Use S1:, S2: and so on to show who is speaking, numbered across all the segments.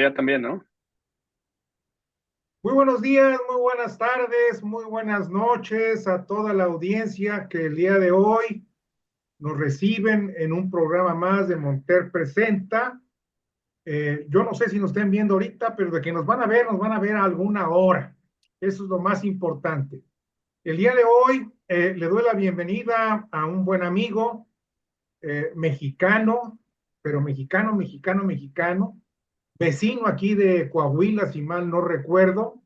S1: allá también, ¿no?
S2: Muy buenos días, muy buenas tardes, muy buenas noches a toda la audiencia que el día de hoy nos reciben en un programa más de Monter Presenta. Yo no sé si nos estén viendo ahorita, pero de que nos van a ver a alguna hora. Eso es lo más importante. El día de hoy le doy la bienvenida a un buen amigo mexicano, pero mexicano, vecino aquí de Coahuila, si mal no recuerdo.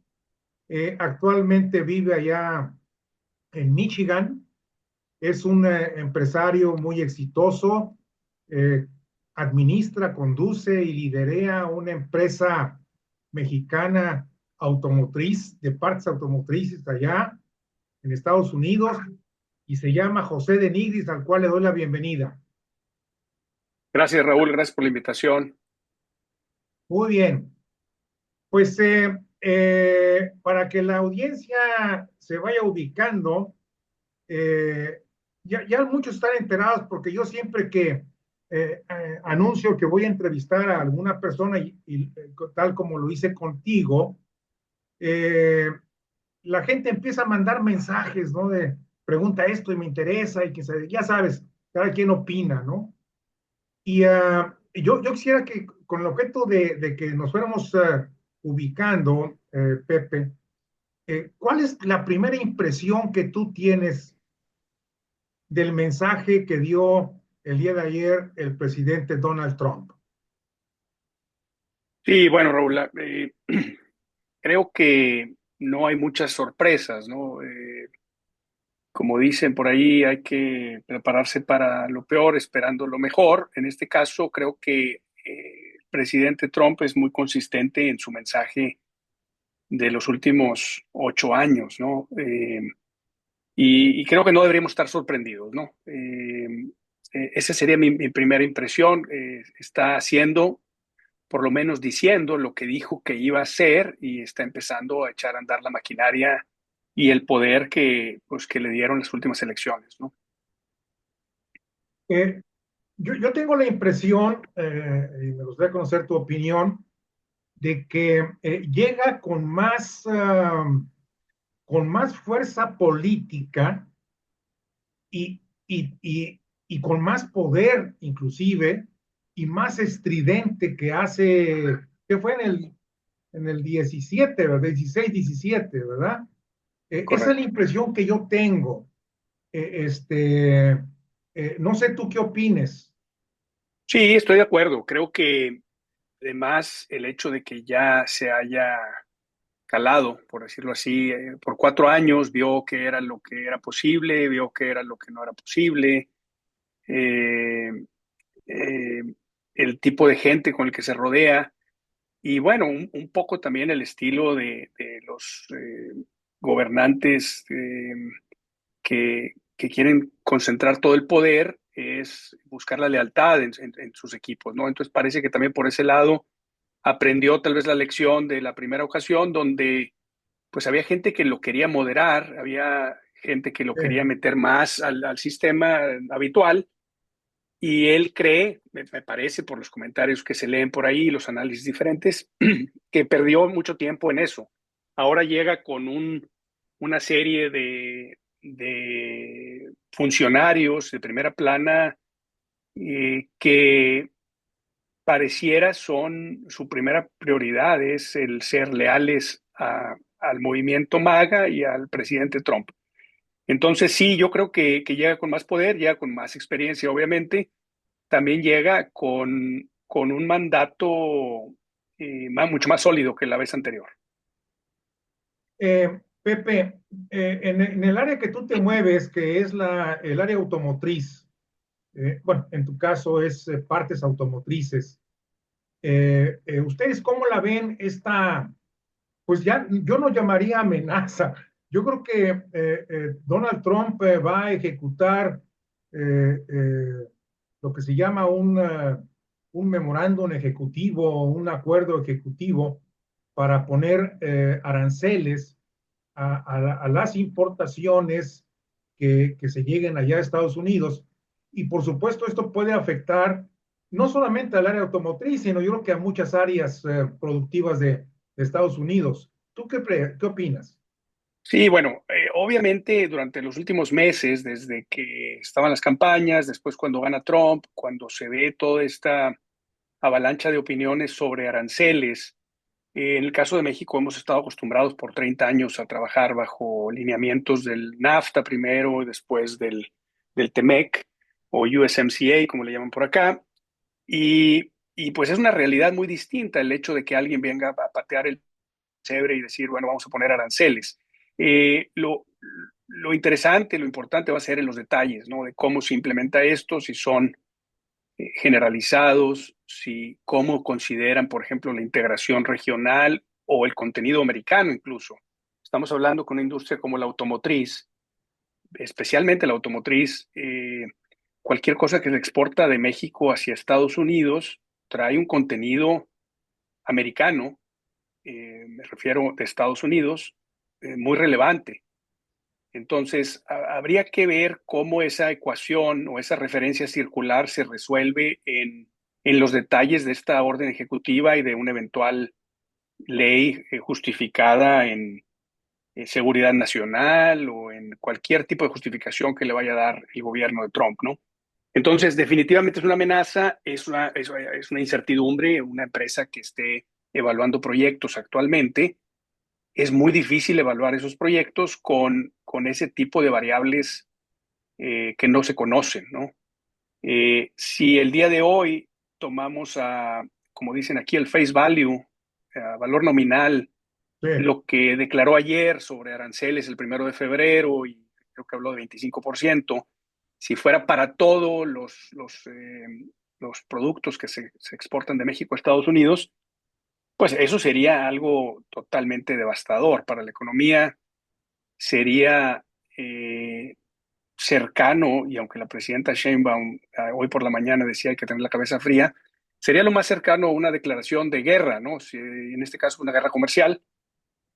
S2: Actualmente vive allá en Michigan. Es un empresario muy exitoso. eh, Administra, conduce y liderea una empresa mexicana automotriz, de partes automotrices allá en Estados Unidos, y se llama José de Nigris, al cual le doy la bienvenida.
S1: Gracias, Raúl, gracias por la invitación.
S2: Muy bien. Pues para que la audiencia se vaya ubicando, eh, ya muchos están enterados porque yo siempre que anuncio que voy a entrevistar a alguna persona tal como lo hice contigo, eh, la gente empieza a mandar mensajes, ¿no? De pregunta esto y me interesa y que ya sabes, cada quien opina, ¿no? Yo quisiera que con el objeto de que nos fuéramos ubicando, Pepe, ¿cuál es la primera impresión que tú tienes del mensaje que dio el día de ayer el presidente Donald Trump?
S1: Sí, bueno, Raúl, creo que no hay muchas sorpresas, ¿no? Como dicen por ahí, hay que prepararse para lo peor, esperando lo mejor. En este caso, creo que el presidente Trump es muy consistente en su mensaje de los últimos 8 años, ¿no? Y creo que no deberíamos estar sorprendidos, ¿no? Esa sería mi primera impresión. Está haciendo, por lo menos diciendo lo que dijo que iba a hacer y está empezando a echar a andar la maquinaria y el poder que le dieron las últimas elecciones, ¿no?
S2: Eh, yo tengo la impresión, y me gustaría conocer tu opinión, de que llega con más fuerza política y, y, y, y con más poder inclusive, y más estridente que fue en el 17, ¿verdad? 16, 17, ¿verdad? Esa es la
S1: Correcto.
S2: impresión que yo tengo. Este, no sé tú qué opines.
S1: Sí, estoy de acuerdo. Creo que además el hecho de que ya se haya calado, por decirlo así, por 4 años, vio que era lo que era posible, vio que era lo que no era posible, eh, eh, el tipo de gente con el que se rodea y bueno, un poco también el estilo de los gobernantes que quieren concentrar todo el poder es buscar la lealtad en sus equipos, ¿no? Entonces parece que también por ese lado aprendió tal vez la lección de la primera ocasión donde pues había gente que lo quería moderar, había gente que lo quería
S2: Eh,
S1: meter más al sistema habitual y él cree, me parece por los comentarios que se leen por ahí, los análisis diferentes, que perdió mucho tiempo en eso. Ahora llega con una serie de funcionarios de primera plana que pareciera son su primera prioridad, es el ser leales al movimiento MAGA y al presidente Trump. Entonces sí, yo creo que llega con más poder, llega con más experiencia, obviamente, también llega con un mandato mucho más sólido que la vez anterior.
S2: Pepe, en el área que tú te mueves, que es el área automotriz, bueno, en tu caso es partes automotrices, ¿ustedes cómo la ven esta, pues ya yo no llamaría amenaza? Yo creo que Donald Trump va a ejecutar eh, eh, lo que se llama un memorándum ejecutivo, un acuerdo ejecutivo para poner aranceles a las importaciones que se lleguen allá a Estados Unidos. Y por supuesto esto puede afectar no solamente al área automotriz, sino yo creo que a muchas áreas productivas de Estados Unidos. ¿Tú qué opinas?
S1: Sí, bueno, obviamente durante los últimos meses, desde que estaban las campañas, después cuando gana Trump, cuando se ve toda esta avalancha de opiniones sobre aranceles, en el caso de México hemos estado acostumbrados por 30 años a trabajar bajo lineamientos del NAFTA primero y después del TEMEC o USMCA, como le llaman por acá. Y pues es una realidad muy distinta el hecho de que alguien venga a patear el pesebre y decir, bueno, vamos a poner aranceles. Eh, lo, lo interesante, lo importante va a ser en los detalles, ¿no? De cómo se implementa esto, si son generalizados, si cómo consideran, por ejemplo, la integración regional o el contenido americano incluso. Estamos hablando con una industria como la automotriz, especialmente la automotriz, cualquier cosa que se exporta de México hacia Estados Unidos trae un contenido americano, me refiero de Estados Unidos, muy relevante. Entonces, habría que ver cómo esa ecuación o esa referencia circular se resuelve en los detalles de esta orden ejecutiva y de una eventual ley justificada en seguridad nacional o en cualquier tipo de justificación que le vaya a dar el gobierno de Trump, ¿no? Entonces, definitivamente es una amenaza, es una incertidumbre, una empresa que esté evaluando proyectos actualmente es muy difícil evaluar esos proyectos con ese tipo de variables que no se conocen, ¿no? Si el día de hoy tomamos como dicen aquí, el face value, a valor nominal,
S2: Sí.
S1: lo que declaró ayer sobre aranceles el 1 de febrero, y creo que habló de 25%, si fuera para todos los productos que se exportan de México a Estados Unidos, pues eso sería algo totalmente devastador para la economía, sería cercano, y aunque la presidenta Sheinbaum hoy por la mañana decía hay que tener la cabeza fría, sería lo más cercano a una declaración de guerra, ¿no? Si, en este caso una guerra comercial,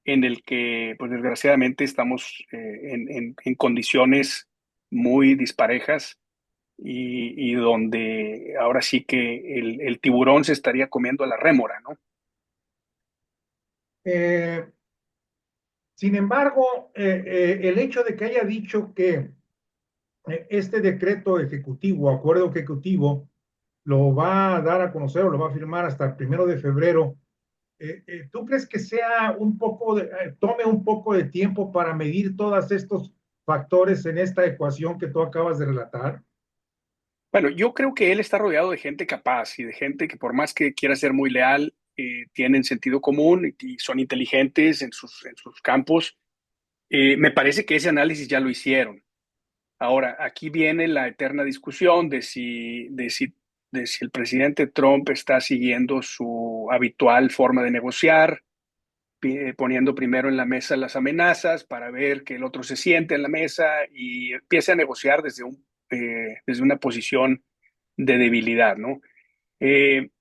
S1: en el que, pues desgraciadamente, estamos en condiciones muy disparejas y donde ahora sí que el tiburón se estaría comiendo a la rémora, ¿no?
S2: Eh, Sin embargo, el hecho de que haya dicho que este decreto ejecutivo, acuerdo ejecutivo, lo va a dar a conocer o lo va a firmar hasta el 1 de febrero. ¿Tú crees que sea un poco tome un poco de tiempo para medir todos estos factores en esta ecuación que tú acabas de relatar?
S1: Bueno, yo creo que él está rodeado de gente capaz y de gente que por más que quiera ser muy leal, tienen sentido común y son inteligentes en sus campos. Me parece que ese análisis ya lo hicieron. Ahora, aquí viene la eterna discusión de si el presidente Trump está siguiendo su habitual forma de negociar, poniendo primero en la mesa las amenazas para ver que el otro se siente en la mesa y empiece a negociar desde una posición de debilidad, ¿no? Eh,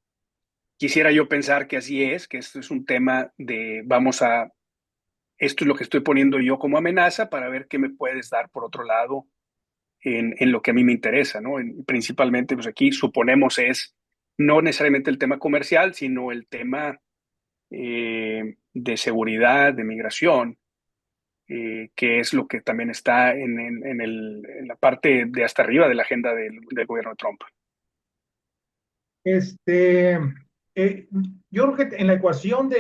S1: Quisiera yo pensar que así es, que esto es un tema esto es lo que estoy poniendo yo como amenaza para ver qué me puedes dar por otro lado en lo que a mí me interesa, ¿no? Principalmente, pues aquí suponemos es no necesariamente el tema comercial, sino el tema de seguridad, de migración, que es lo que también está en la parte de hasta arriba de la agenda del gobierno de Trump.
S2: Este, eh, yo creo que en la ecuación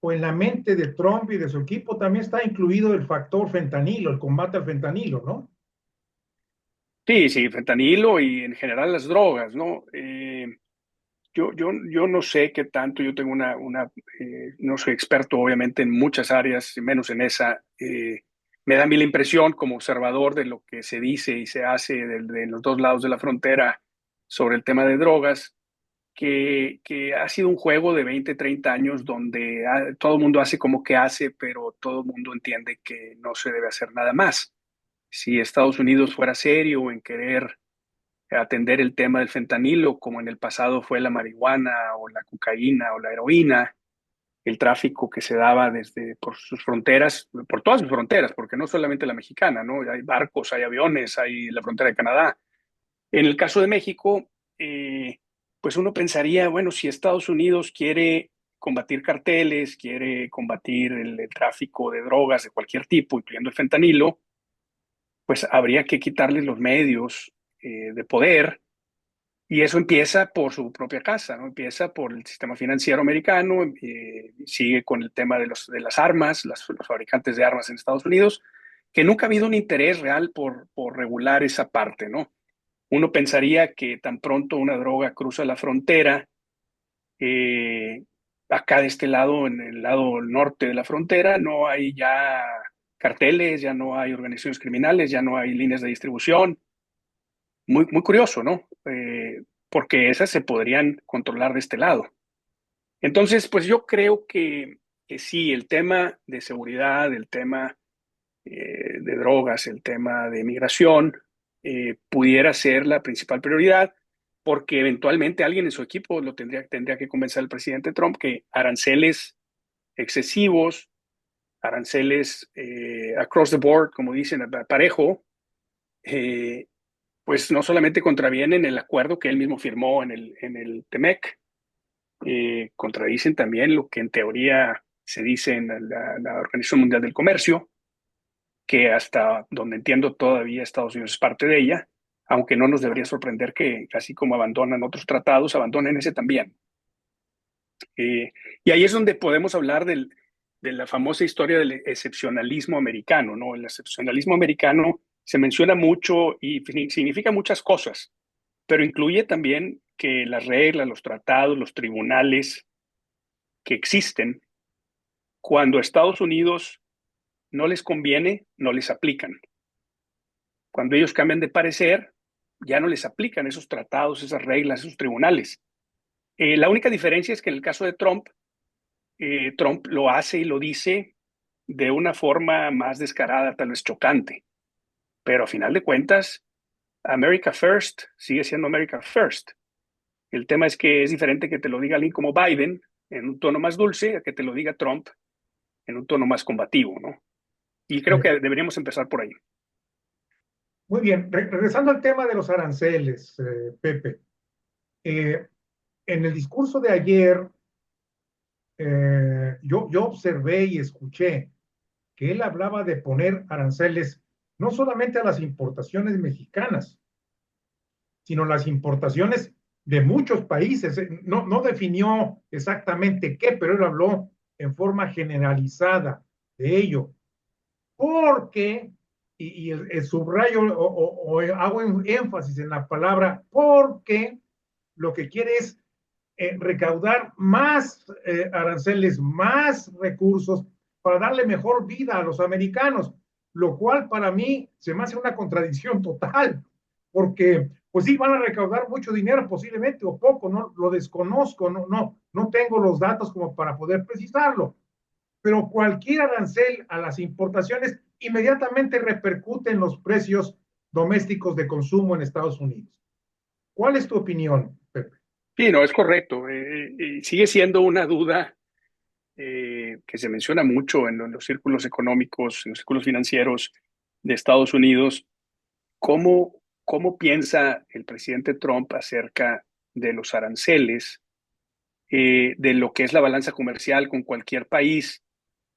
S2: o en la mente de Trump y de su equipo también está incluido el factor fentanilo, el combate al fentanilo, ¿no?
S1: Sí, sí, fentanilo y en general las drogas, ¿no? Yo no sé qué tanto, yo tengo no soy experto obviamente en muchas áreas, y menos en esa. Me da a mí la impresión como observador de lo que se dice y se hace de los dos lados de la frontera sobre el tema de drogas, que ha sido un juego de 20 30 años donde todo el mundo hace como que hace, pero todo el mundo entiende que no se debe hacer nada más. Si Estados Unidos fuera serio en querer atender el tema del fentanilo, como en el pasado fue la marihuana o la cocaína o la heroína, el tráfico que se daba por sus fronteras, por todas sus fronteras, porque no solamente la mexicana, ¿no? Hay barcos, hay aviones, hay la frontera de Canadá. En el caso de México, pues uno pensaría, bueno, si Estados Unidos quiere combatir carteles, quiere combatir el tráfico de drogas de cualquier tipo, incluyendo el fentanilo, pues habría que quitarles los medios de poder. Y eso empieza por su propia casa, ¿no? Empieza por el sistema financiero americano, sigue con el tema de las armas, los fabricantes de armas en Estados Unidos, que nunca ha habido un interés real por regular esa parte, ¿no? Uno pensaría que tan pronto una droga cruza la frontera, eh, acá de este lado, en el lado norte de la frontera, no hay ya carteles, ya no hay organizaciones criminales, ya no hay líneas de distribución. Muy curioso, ¿no? Porque esas se podrían controlar de este lado. Entonces, pues yo creo que sí, el tema de seguridad, el tema de drogas, el tema de migración, pudiera ser la principal prioridad, porque eventualmente alguien en su equipo tendría que convencer al presidente Trump que aranceles excesivos, aranceles across the board, como dicen, parejo, eh, pues no solamente contravienen el acuerdo que él mismo firmó en el TEMEC, contradicen también lo que en teoría se dice en la Organización Mundial del Comercio, que hasta donde entiendo todavía Estados Unidos es parte de ella, aunque no nos debería sorprender que así como abandonan otros tratados, abandonen ese también. Y ahí es donde podemos hablar de la famosa historia del excepcionalismo americano, ¿no? El excepcionalismo americano se menciona mucho y significa muchas cosas, pero incluye también que las reglas, los tratados, los tribunales que existen, cuando a Estados Unidos no les conviene, no les aplican. Cuando ellos cambian de parecer, ya no les aplican esos tratados, esas reglas, esos tribunales. La única diferencia es que en el caso de Trump, Trump lo hace y lo dice de una forma más descarada, tal vez chocante, pero a final de cuentas, America First sigue siendo America First. El tema es que es diferente que te lo diga alguien como Biden en un tono más dulce a que te lo diga Trump en un tono más combativo, ¿no? Y creo que deberíamos empezar por ahí.
S2: Muy bien, regresando al tema de los aranceles, Pepe. Eh, en el discurso de ayer, yo observé y escuché que él hablaba de poner aranceles no solamente a las importaciones mexicanas, sino las importaciones de muchos países. No definió exactamente qué, pero él habló en forma generalizada de ello, porque, y el subrayo o hago énfasis en la palabra porque, lo que quiere es recaudar más aranceles, más recursos para darle mejor vida a los americanos, lo cual para mí se me hace una contradicción total, porque pues sí, van a recaudar mucho dinero posiblemente o poco, no lo desconozco, no tengo los datos como para poder precisarlo, pero cualquier arancel a las importaciones inmediatamente repercute en los precios domésticos de consumo en Estados Unidos. ¿Cuál es tu opinión, Pepe?
S1: Sí, no, es correcto. Sigue siendo una duda que se menciona mucho en los círculos económicos, en los círculos financieros de Estados Unidos. ¿Cómo piensa el presidente Trump acerca de los aranceles, de lo que es la balanza comercial con cualquier país?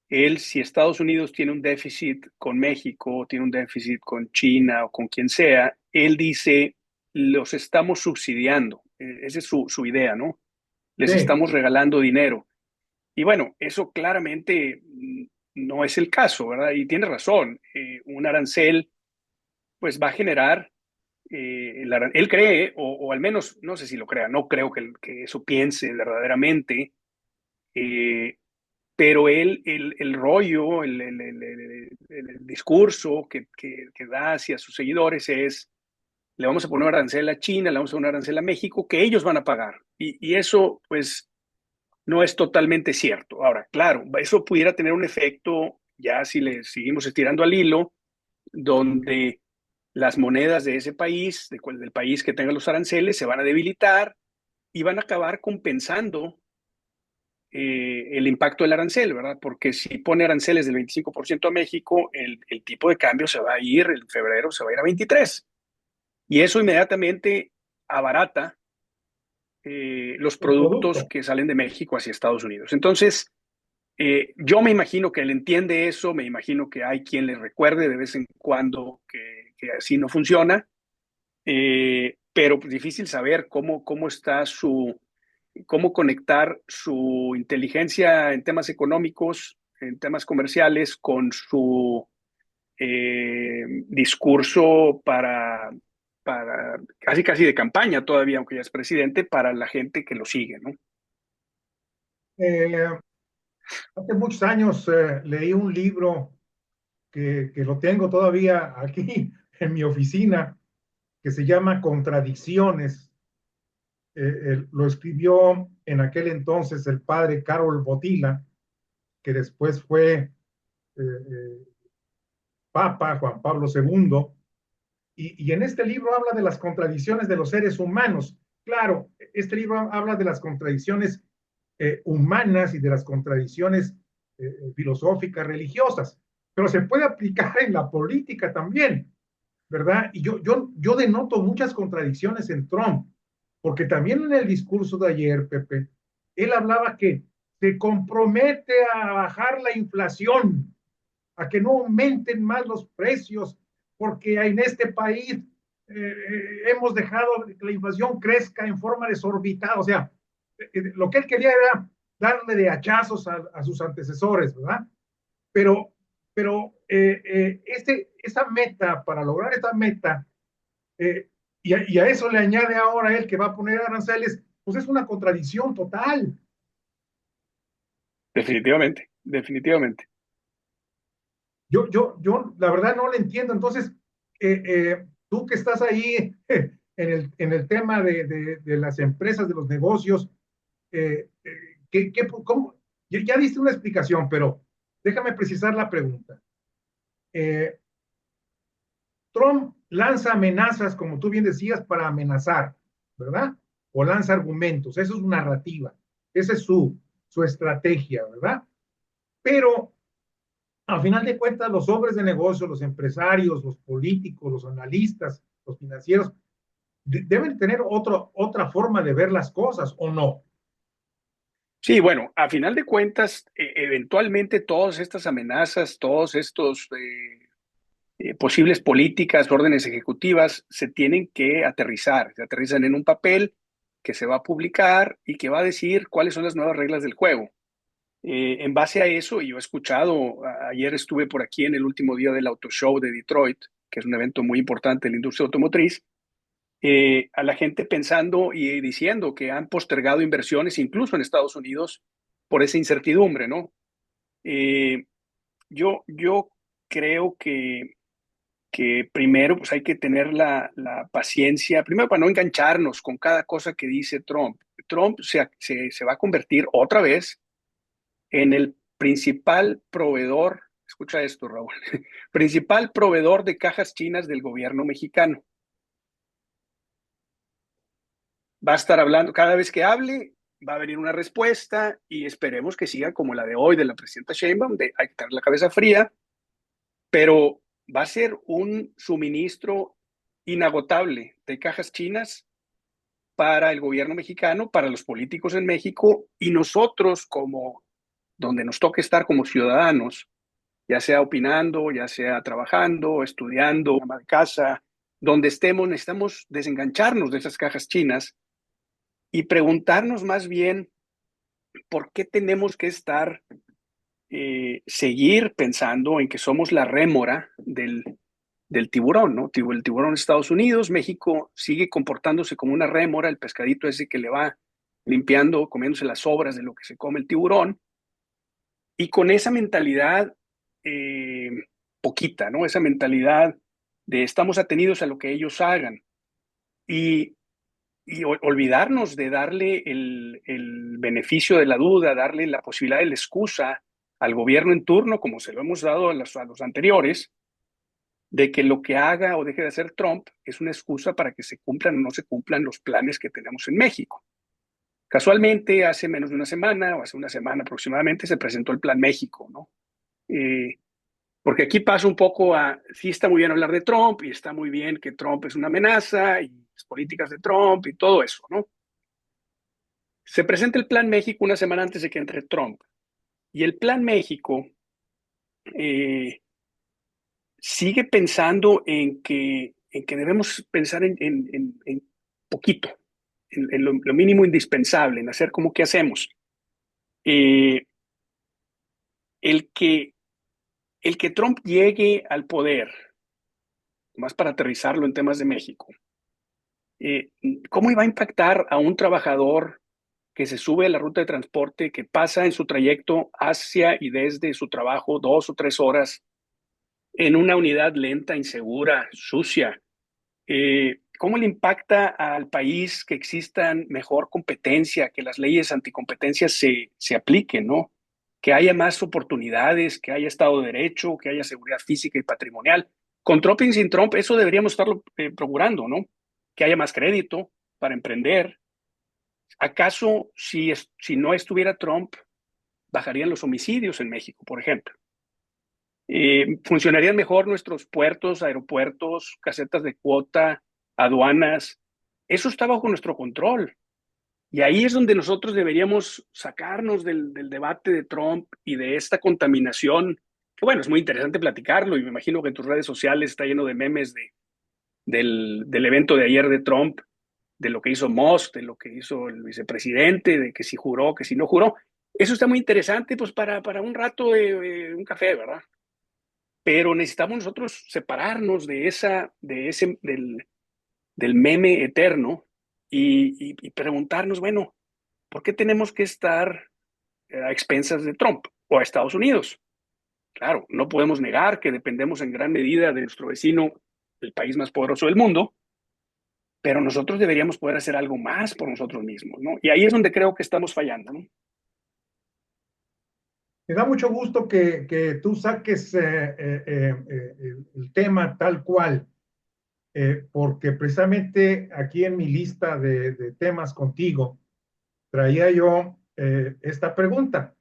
S1: Él, si Estados Unidos tiene un déficit con México, tiene un déficit con China o con quien sea, él dice, los estamos subsidiando. Esa es su idea, ¿no? Les
S2: Sí.
S1: estamos regalando dinero. Y bueno, eso claramente no es el caso, ¿verdad? Y tiene razón. Un arancel, pues va a generar, él cree, o al menos, no sé si lo crea, no creo que eso piense verdaderamente, eh, pero él, el rollo, el discurso que da hacia sus seguidores es, le vamos a poner arancel a China, le vamos a poner arancel a México, que ellos van a pagar. Y eso, pues, no es totalmente cierto. Ahora, claro, eso pudiera tener un efecto, ya si le seguimos estirando al hilo, donde las monedas de ese país, del país que tenga los aranceles, se van a debilitar y van a acabar compensando el impacto del arancel, ¿verdad? Porque si pone aranceles del 25% a México, el tipo de cambio se va a ir, en febrero se va a ir a 23. Y eso inmediatamente abarata los
S2: el
S1: productos
S2: producto.
S1: que salen de México hacia Estados Unidos. Entonces, yo me imagino que él entiende eso, me imagino que hay quien le recuerde de vez en cuando que así no funciona, pero pues difícil saber cómo está cómo conectar su inteligencia en temas económicos, en temas comerciales, con su discurso para casi de campaña todavía, aunque ya es presidente, para la gente que lo sigue, ¿no?
S2: Eh, Hace muchos años leí un libro que lo tengo todavía aquí en mi oficina, que se llama Contradicciones. Lo escribió en aquel entonces el padre Karol Wojtyla, que después fue Papa Juan Pablo II, y en este libro habla de las contradicciones de los seres humanos. Claro, este libro habla de las contradicciones humanas y de las contradicciones filosóficas, religiosas, pero se puede aplicar en la política también, ¿verdad? Y yo denoto muchas contradicciones en Trump, porque también en el discurso de ayer, Pepe, él hablaba que se compromete a bajar la inflación, a que no aumenten más los precios, porque en este país hemos dejado que la inflación crezca en forma desorbitada. O sea, lo que él quería era darle de hachazos a sus antecesores, ¿verdad? Pero, pero esa meta, para lograr esta meta, eh, y a eso le añade ahora él que va a poner aranceles, pues es una contradicción total.
S1: Definitivamente, definitivamente.
S2: La verdad no le entiendo. Entonces, tú que estás ahí en el tema de las empresas, de los negocios, cómo? Ya diste una explicación, pero déjame precisar la pregunta. Eh, Trump lanza amenazas, como tú bien decías, para amenazar, ¿verdad? O lanza argumentos, eso es su narrativa, esa es su estrategia, ¿verdad? Pero a final de cuentas, los hombres de negocio, los empresarios, los políticos, los analistas, los financieros, deben tener otra forma de ver las cosas, ¿o no?
S1: Sí, bueno, a final de cuentas, eventualmente todas estas amenazas, todos estos posibles políticas, órdenes ejecutivas, se tienen que aterrizar. Se aterrizan en un papel que se va a publicar y que va a decir cuáles son las nuevas reglas del juego. En base a eso, y yo he escuchado, ayer estuve por aquí en el último día del Auto Show de Detroit, que es un evento muy importante en la industria automotriz, a la gente pensando y diciendo que han postergado inversiones incluso en Estados Unidos por esa incertidumbre, ¿no? Eh, yo creo que primero pues hay que tener la paciencia, primero para no engancharnos con cada cosa que dice Trump. Trump se va a convertir otra vez en el principal proveedor, escucha esto, Raúl, principal proveedor de cajas chinas del gobierno mexicano. Va a estar hablando, cada vez que hable, va a venir una respuesta y esperemos que siga como la de hoy de la presidenta Sheinbaum, de hay que tener la cabeza fría, pero va a ser un suministro inagotable de cajas chinas para el gobierno mexicano, para los políticos en México y nosotros como donde nos toque estar como ciudadanos, ya sea opinando, ya sea trabajando, estudiando, ama de casa, donde estemos, necesitamos desengancharnos de esas cajas chinas y preguntarnos más bien por qué tenemos que estar, seguir pensando en que somos la rémora del tiburón, ¿no? El tiburón de Estados Unidos, México sigue comportándose como una rémora, el pescadito ese que le va limpiando, comiéndose las sobras de lo que se come el tiburón, y con esa mentalidad eh, poquita, ¿no? Esa mentalidad de estamos atenidos a lo que ellos hagan y, y olvidarnos de darle el beneficio de la duda, darle la posibilidad de la excusa al gobierno en turno, como se lo hemos dado a los anteriores, de que lo que haga o deje de hacer Trump es una excusa para que se cumplan o no se cumplan los planes que tenemos en México. Casualmente, hace menos de una semana o hace una semana aproximadamente se presentó el Plan México, ¿no? Eh, porque aquí pasa un poco a, sí está muy bien hablar de Trump y está muy bien que Trump es una amenaza y las políticas de Trump y todo eso, ¿no? Se presenta el Plan México una semana antes de que entre Trump. Y el Plan México eh, sigue pensando en que debemos pensar en poquito, en lo mínimo indispensable, en hacer como que hacemos. Eh, el, que, el que Trump llegue al poder, más para aterrizarlo en temas de México, eh, ¿cómo iba a impactar a un trabajador que se sube a la ruta de transporte, que pasa en su trayecto hacia y desde su trabajo 2 o 3 horas en una unidad lenta, insegura, sucia? ¿Cómo le impacta al país que existan mejor competencia, que las leyes anticompetencia se apliquen, ¿no? Que haya más oportunidades, que haya Estado de Derecho, que haya seguridad física y patrimonial. Con Trump y sin Trump, eso deberíamos estarlo procurando, ¿no? Que haya más crédito para emprender. ¿Acaso si no estuviera Trump, bajarían los homicidios en México, por ejemplo? ¿Funcionarían mejor nuestros puertos, aeropuertos, casetas de cuota, aduanas? Eso está bajo nuestro control. Y ahí es donde nosotros deberíamos sacarnos del debate de Trump y de esta contaminación, que bueno, es muy interesante platicarlo y me imagino que en tus redes sociales está lleno de memes del evento de ayer de Trump, de lo que hizo Musk, de lo que hizo el vicepresidente, de que si juró, que si no juró. Eso está muy interesante, pues para un rato de un café, ¿verdad? Pero necesitamos nosotros separarnos del meme eterno y preguntarnos, bueno, ¿por qué tenemos que estar a expensas de Trump o a Estados Unidos? Claro, no podemos negar que dependemos en gran medida de nuestro vecino, el país más poderoso del mundo, pero nosotros deberíamos poder hacer algo más por nosotros mismos, ¿no? Y ahí es donde creo que estamos fallando, ¿no?
S2: Me da mucho gusto que tú saques el tema tal cual, porque precisamente aquí en mi lista de temas contigo traía yo esta pregunta.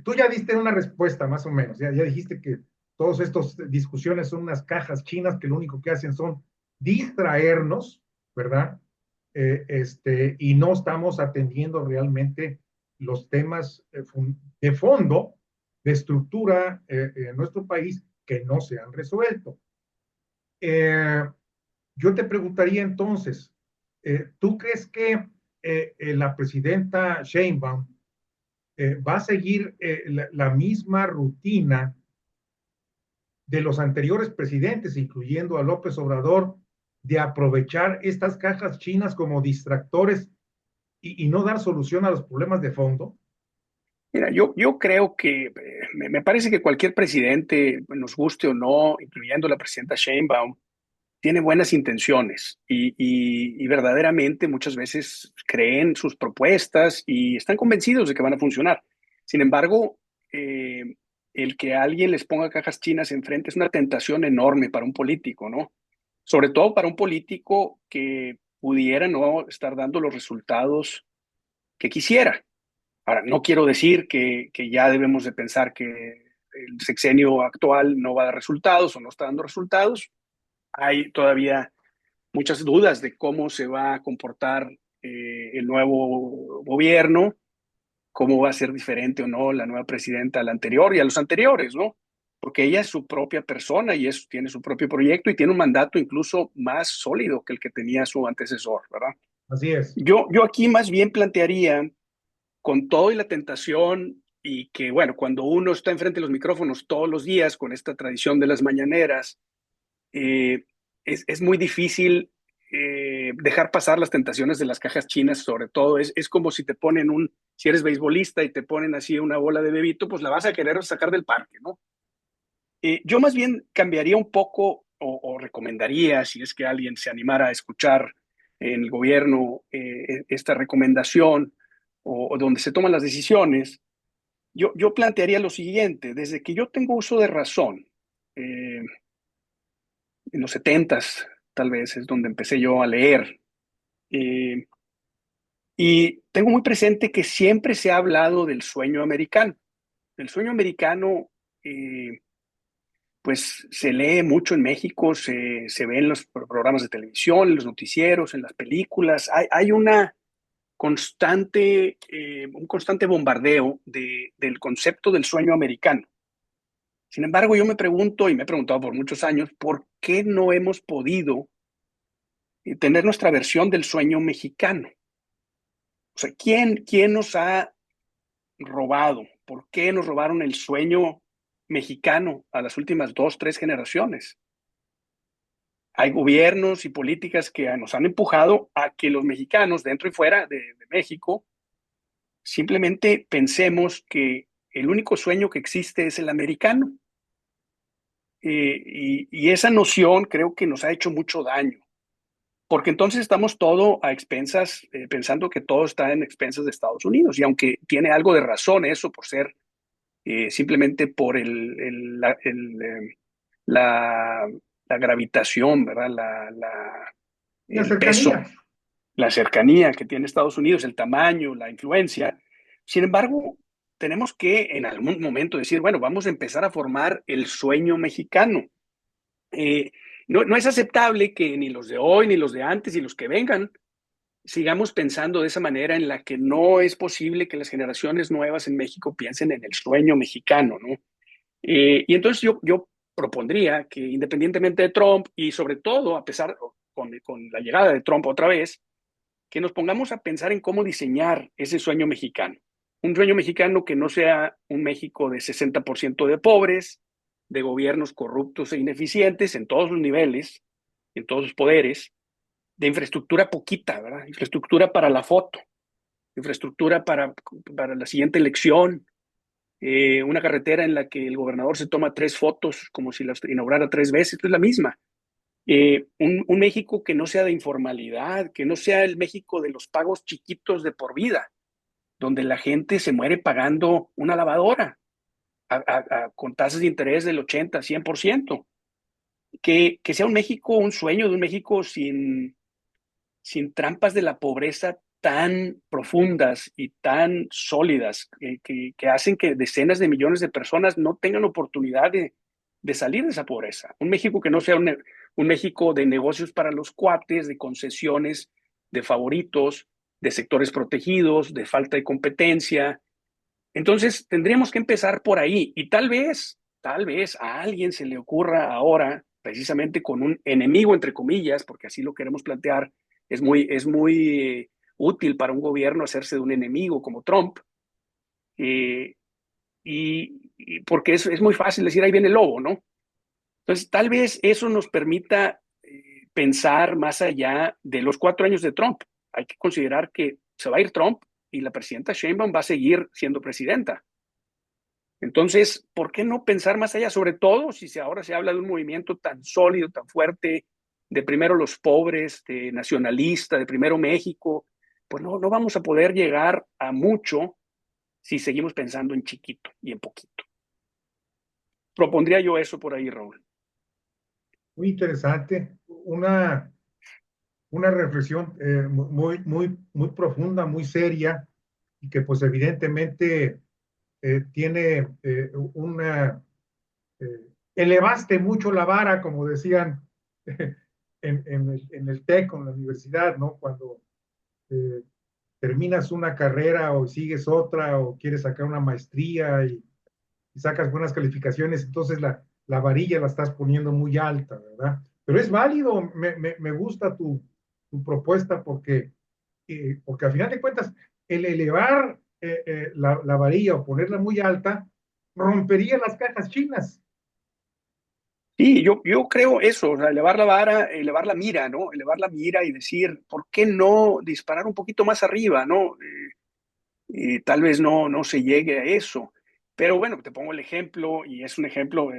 S2: Tú ya diste una respuesta más o menos, ya dijiste que todas estas discusiones son unas cajas chinas que lo único que hacen son distraernos, ¿verdad? Y no estamos atendiendo realmente los temas de fondo, de estructura en nuestro país que no se han resuelto. Eh, yo te preguntaría entonces, ¿tú crees que la presidenta Sheinbaum va a seguir la misma rutina de los anteriores presidentes, incluyendo a López Obrador, de aprovechar estas cajas chinas como distractores y no dar solución a los problemas de fondo?
S1: Mira, yo creo que me parece que cualquier presidente, nos guste o no, incluyendo la presidenta Sheinbaum, tiene buenas intenciones y verdaderamente muchas veces creen sus propuestas y están convencidos de que van a funcionar. Sin embargo, el que alguien les ponga cajas chinas enfrente es una tentación enorme para un político, ¿no? Sobre todo para un político que pudiera no estar dando los resultados que quisiera. Ahora, no quiero decir que ya debemos de pensar que el sexenio actual no va a dar resultados o no está dando resultados. Hay todavía muchas dudas de cómo se va a comportar el nuevo gobierno, cómo va a ser diferente o no la nueva presidenta a la anterior y a los anteriores, ¿no? Porque ella es su propia persona y tiene su propio proyecto y tiene un mandato incluso más sólido que el que tenía su antecesor, ¿verdad?
S2: Así es.
S1: Yo aquí más bien plantearía, con todo y la tentación, y que, bueno, cuando uno está enfrente de los micrófonos todos los días con esta tradición de las mañaneras, eh, es muy difícil dejar pasar las tentaciones de las cajas chinas, sobre todo. Es como si te ponen si eres beisbolista y te ponen así una bola de bebito, pues la vas a querer sacar del parque, ¿no? Yo más bien cambiaría un poco o recomendaría, si es que alguien se animara a escuchar en el gobierno esta recomendación o donde se toman las decisiones, yo plantearía lo siguiente: desde que yo tengo uso de razón, eh, en los setentas, tal vez es donde empecé yo a leer. Eh, y tengo muy presente que siempre se ha hablado del sueño americano. El sueño americano, pues se lee mucho en México, se ve en los programas de televisión, en los noticieros, en las películas. Hay una un constante bombardeo del concepto del sueño americano. Sin embargo, yo me pregunto, y me he preguntado por muchos años, ¿por qué no hemos podido tener nuestra versión del sueño mexicano? O sea, ¿quién nos ha robado? ¿Por qué nos robaron el sueño mexicano a las últimas dos, tres generaciones? Hay gobiernos y políticas que nos han empujado a que los mexicanos, dentro y fuera de México, simplemente pensemos que el único sueño que existe es el americano. Y esa noción creo que nos ha hecho mucho daño, porque entonces estamos todo a expensas, pensando que todo está en expensas de Estados Unidos, y aunque tiene algo de razón eso por ser simplemente por la, la gravitación, ¿verdad?
S2: La
S1: El peso,
S2: cercanía.
S1: la cercanía que tiene Estados Unidos, el tamaño, la influencia. Sin embargo, tenemos que en algún momento decir, bueno, vamos a empezar a formar el sueño mexicano. Eh, no es aceptable que ni los de hoy, ni los de antes, y los que vengan, sigamos pensando de esa manera en la que no es posible que las generaciones nuevas en México piensen en el sueño mexicano, ¿no? Y entonces yo propondría que independientemente de Trump y sobre todo a pesar con la llegada de Trump otra vez, que nos pongamos a pensar en cómo diseñar ese sueño mexicano. Un sueño mexicano que no sea un México de 60% de pobres, de gobiernos corruptos e ineficientes en todos los niveles, en todos los poderes, de infraestructura poquita, ¿verdad? Infraestructura para la foto, infraestructura para la siguiente elección, una carretera en la que el gobernador se toma tres fotos como si las inaugurara tres veces, es la misma. Un México que no sea de informalidad, que no sea el México de los pagos chiquitos de por vida, donde la gente se muere pagando una lavadora con tasas de interés del 80, 100%. Que sea un México, un sueño de un México sin trampas de la pobreza tan profundas y tan sólidas que hacen que decenas de millones de personas no tengan oportunidad de salir de esa pobreza. Un México que no sea un México de negocios para los cuates, de concesiones, de favoritos, de sectores protegidos, de falta de competencia. Entonces, tendríamos que empezar por ahí y tal vez a alguien se le ocurra ahora, precisamente con un enemigo, entre comillas, porque así lo queremos plantear, es muy útil para un gobierno hacerse de un enemigo como Trump, eh, y porque es muy fácil decir, ahí viene el lobo, ¿no? Entonces, tal vez eso nos permita pensar más allá de los 4 años de Trump. Hay que considerar que se va a ir Trump y la presidenta Sheinbaum va a seguir siendo presidenta. Entonces, ¿por qué no pensar más allá? Sobre todo si ahora se habla de un movimiento tan sólido, tan fuerte, de primero los pobres, de nacionalista, de primero México, pues no vamos a poder llegar a mucho si seguimos pensando en chiquito y en poquito. Propondría yo eso por ahí, Raúl.
S2: Muy interesante. Una reflexión muy profunda, muy seria, y que pues evidentemente tiene elevaste mucho la vara, como decían en el TEC, en la universidad, ¿no? Cuando eh, terminas una carrera o sigues otra o quieres sacar una maestría y sacas buenas calificaciones, entonces la varilla la estás poniendo muy alta, ¿verdad? Pero es válido, me gusta tu propuesta porque al final de cuentas, el elevar la varilla o ponerla muy alta rompería las cajas chinas.
S1: Sí, yo creo eso, o sea, elevar la vara, elevar la mira, ¿no? Elevar la mira y decir, ¿por qué no disparar un poquito más arriba, ¿no? Tal vez no se llegue a eso. Pero bueno, te pongo el ejemplo, y es un ejemplo,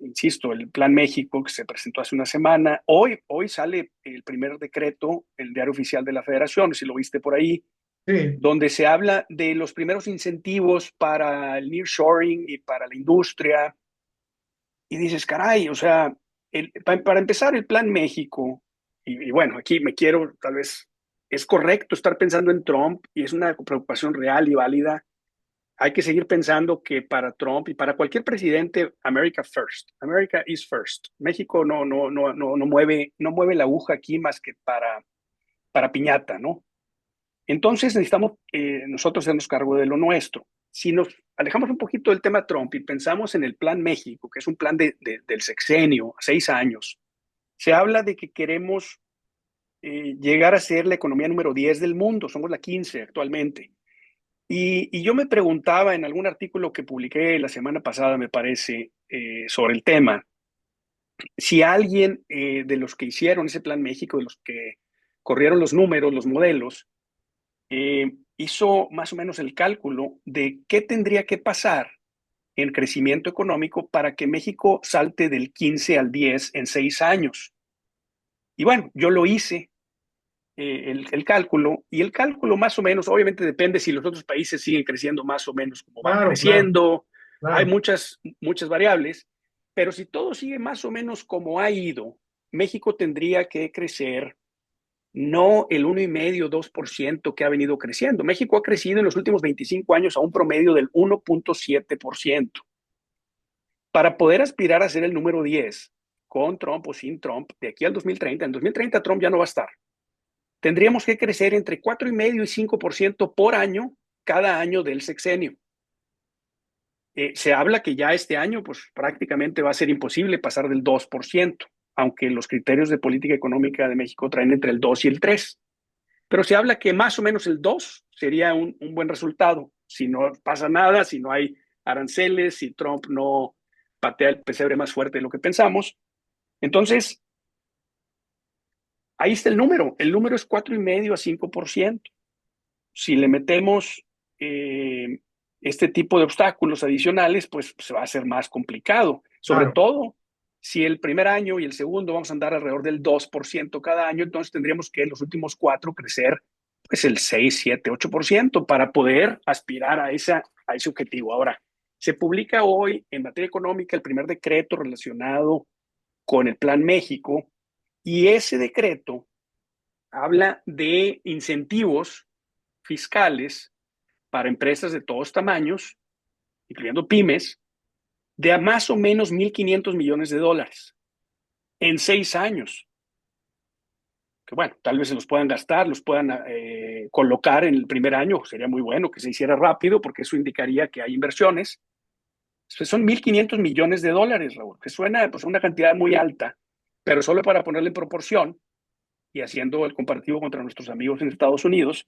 S1: insisto, el Plan México que se presentó hace una semana. Hoy sale el primer decreto, el diario oficial de la Federación, si lo viste por ahí,
S2: Sí,
S1: donde se habla de los primeros incentivos para el nearshoring y para la industria. Y dices, caray, o sea, para empezar, el Plan México, y bueno, aquí me quiero, tal vez es correcto estar pensando en Trump y es una preocupación real y válida. Hay que seguir pensando que para Trump y para cualquier presidente, America first, America is first. México no mueve la aguja aquí más que para piñata, ¿no? Entonces necesitamos nosotros hacernos cargo de lo nuestro. Si nos alejamos un poquito del tema Trump y pensamos en el Plan México, que es un plan del sexenio, a 6 años, se habla de que queremos llegar a ser la economía número 10 del mundo, somos la 15 actualmente. Y yo me preguntaba en algún artículo que publiqué la semana pasada, me parece, sobre el tema, si alguien de los que hicieron ese Plan México, de los que corrieron los números, los modelos, hizo más o menos el cálculo de qué tendría que pasar en crecimiento económico para que México salte del 15 al 10 en 6 años. Y bueno, yo lo hice, el cálculo, y el cálculo más o menos, obviamente depende si los otros países siguen creciendo más o menos como van
S2: Claro, claro,
S1: creciendo, hay
S2: claro.
S1: muchas variables, pero si todo sigue más o menos como ha ido, México tendría que crecer no el 1,5-2% que ha venido creciendo. México ha crecido en los últimos 25 años a un promedio del 1,7%. Para poder aspirar a ser el número 10, con Trump o sin Trump, de aquí al 2030, en 2030 Trump ya no va a estar. Tendríamos que crecer entre 4,5 y 5% por año, cada año del sexenio. Se habla que ya este año, pues prácticamente va a ser imposible pasar del 2%, aunque los criterios de política económica de México traen entre el 2 y el 3. Pero se habla que más o menos el 2 sería un buen resultado. Si no pasa nada, si no hay aranceles, si Trump no patea el pesebre más fuerte de lo que pensamos. Entonces, ahí está el número. El número es 4,5 a 5%. Si le metemos eh, este tipo de obstáculos adicionales, pues se va a hacer más complicado. Sobre
S2: Claro.
S1: todo si el primer año y el segundo vamos a andar alrededor del 2% cada año, entonces tendríamos que en los últimos cuatro crecer pues el 6, 7, 8% para poder aspirar a ese objetivo. Ahora, se publica hoy en materia económica el primer decreto relacionado con el Plan México y ese decreto habla de incentivos fiscales para empresas de todos tamaños, incluyendo pymes, de a más o menos 1.500 millones de dólares en 6 años. Que bueno, tal vez se los puedan gastar, los puedan colocar en el primer año, sería muy bueno que se hiciera rápido porque eso indicaría que hay inversiones. Pues son 1.500 millones de dólares, Raúl, que suena pues una cantidad muy alta, pero solo para ponerle en proporción y haciendo el comparativo contra nuestros amigos en Estados Unidos,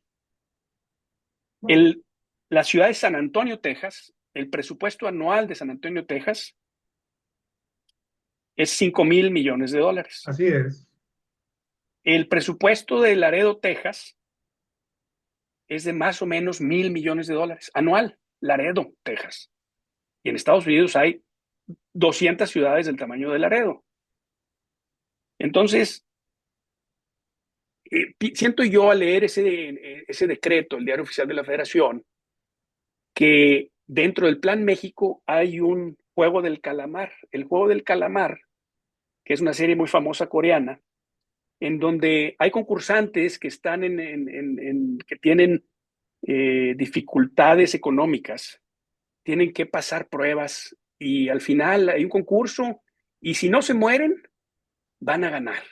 S1: el, la ciudad de San Antonio, Texas, el presupuesto anual de San Antonio, Texas, es 5,000 millones de dólares.
S2: Así es.
S1: El presupuesto de Laredo, Texas, es de más o menos 1,000 millones de dólares anual. Laredo, Texas. Y en Estados Unidos hay 200 ciudades del tamaño de Laredo. Entonces, siento yo al leer ese decreto, el Diario Oficial de la Federación, que dentro del Plan México hay un juego del calamar. El juego del calamar, que es una serie muy famosa coreana, en donde hay concursantes que están que tienen dificultades económicas, tienen que pasar pruebas y al final hay un concurso y si no se mueren, van a ganar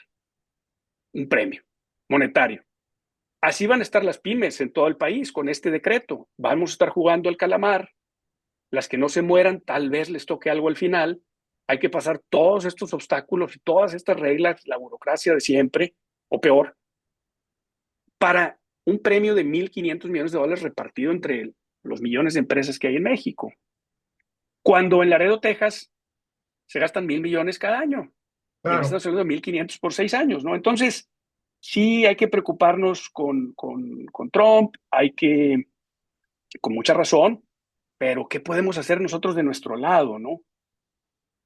S1: un premio monetario. Así van a estar las pymes en todo el país con este decreto. Vamos a estar jugando al calamar. Las que no se mueran, tal vez les toque algo al final. Hay que pasar todos estos obstáculos y todas estas reglas, la burocracia de siempre, o peor, para un premio de 1.500 millones de dólares repartido entre los millones de empresas que hay en México. Cuando en Laredo, Texas, se gastan 1.000 millones cada año. Y en
S2: Claro.
S1: Estados Unidos 1.500 por 6 años, ¿no? Entonces, sí hay que preocuparnos con Trump, hay que, con mucha razón, pero ¿qué podemos hacer nosotros de nuestro lado, no?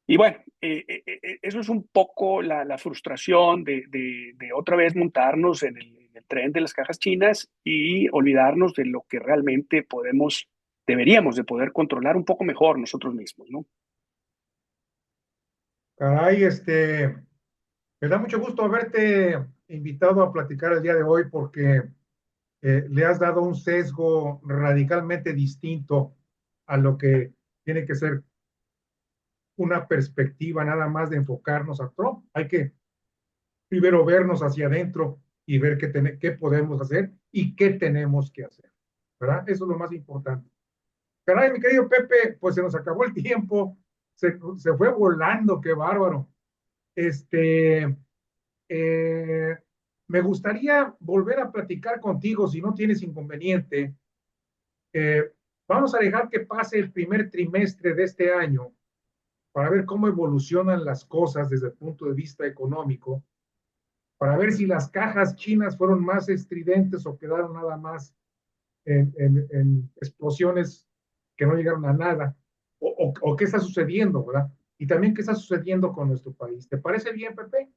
S1: Y bueno, eso es un poco la frustración de otra vez montarnos en el tren de las cajas chinas y olvidarnos de lo que realmente deberíamos de poder controlar un poco mejor nosotros mismos, ¿no?
S2: Caray, me da mucho gusto haberte invitado a platicar el día de hoy porque le has dado un sesgo radicalmente distinto a lo que tiene que ser una perspectiva nada más de enfocarnos a Trump. Hay que primero vernos hacia adentro y ver qué podemos hacer y qué tenemos que hacer, ¿verdad? Eso es lo más importante. Caray, mi querido Pepe, pues se nos acabó el tiempo, se fue volando, qué bárbaro. Este, eh, Me gustaría volver a platicar contigo, si no tienes inconveniente. Eh, Vamos a dejar que pase el primer trimestre de este año para ver cómo evolucionan las cosas desde el punto de vista económico, para ver si las cajas chinas fueron más estridentes o quedaron nada más en explosiones que no llegaron a nada, o qué está sucediendo, ¿verdad? Y también qué está sucediendo con nuestro país. ¿Te parece bien, Pepe?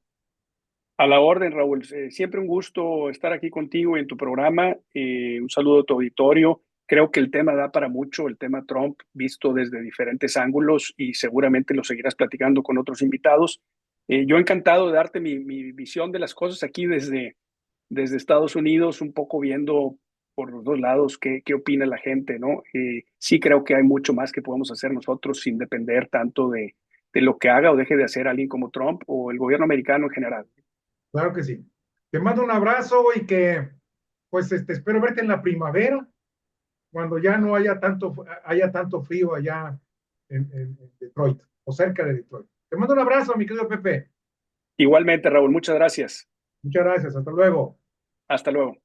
S1: A la orden, Raúl. Siempre un gusto estar aquí contigo en tu programa. Un saludo a tu auditorio. Creo que el tema da para mucho, el tema Trump, visto desde diferentes ángulos y seguramente lo seguirás platicando con otros invitados. Yo encantado de darte mi visión de las cosas aquí desde Estados Unidos, un poco viendo por los dos lados qué opina la gente, ¿no? Sí creo que hay mucho más que podemos hacer nosotros sin depender tanto de lo que haga o deje de hacer alguien como Trump o el gobierno americano en general.
S2: Claro que sí. Te mando un abrazo y que, pues, espero verte en la primavera, cuando ya no haya tanto frío allá en Detroit o cerca de Detroit. Te mando un abrazo, mi querido Pepe.
S1: Igualmente, Raúl, muchas gracias.
S2: Muchas gracias. Hasta luego.
S1: Hasta luego.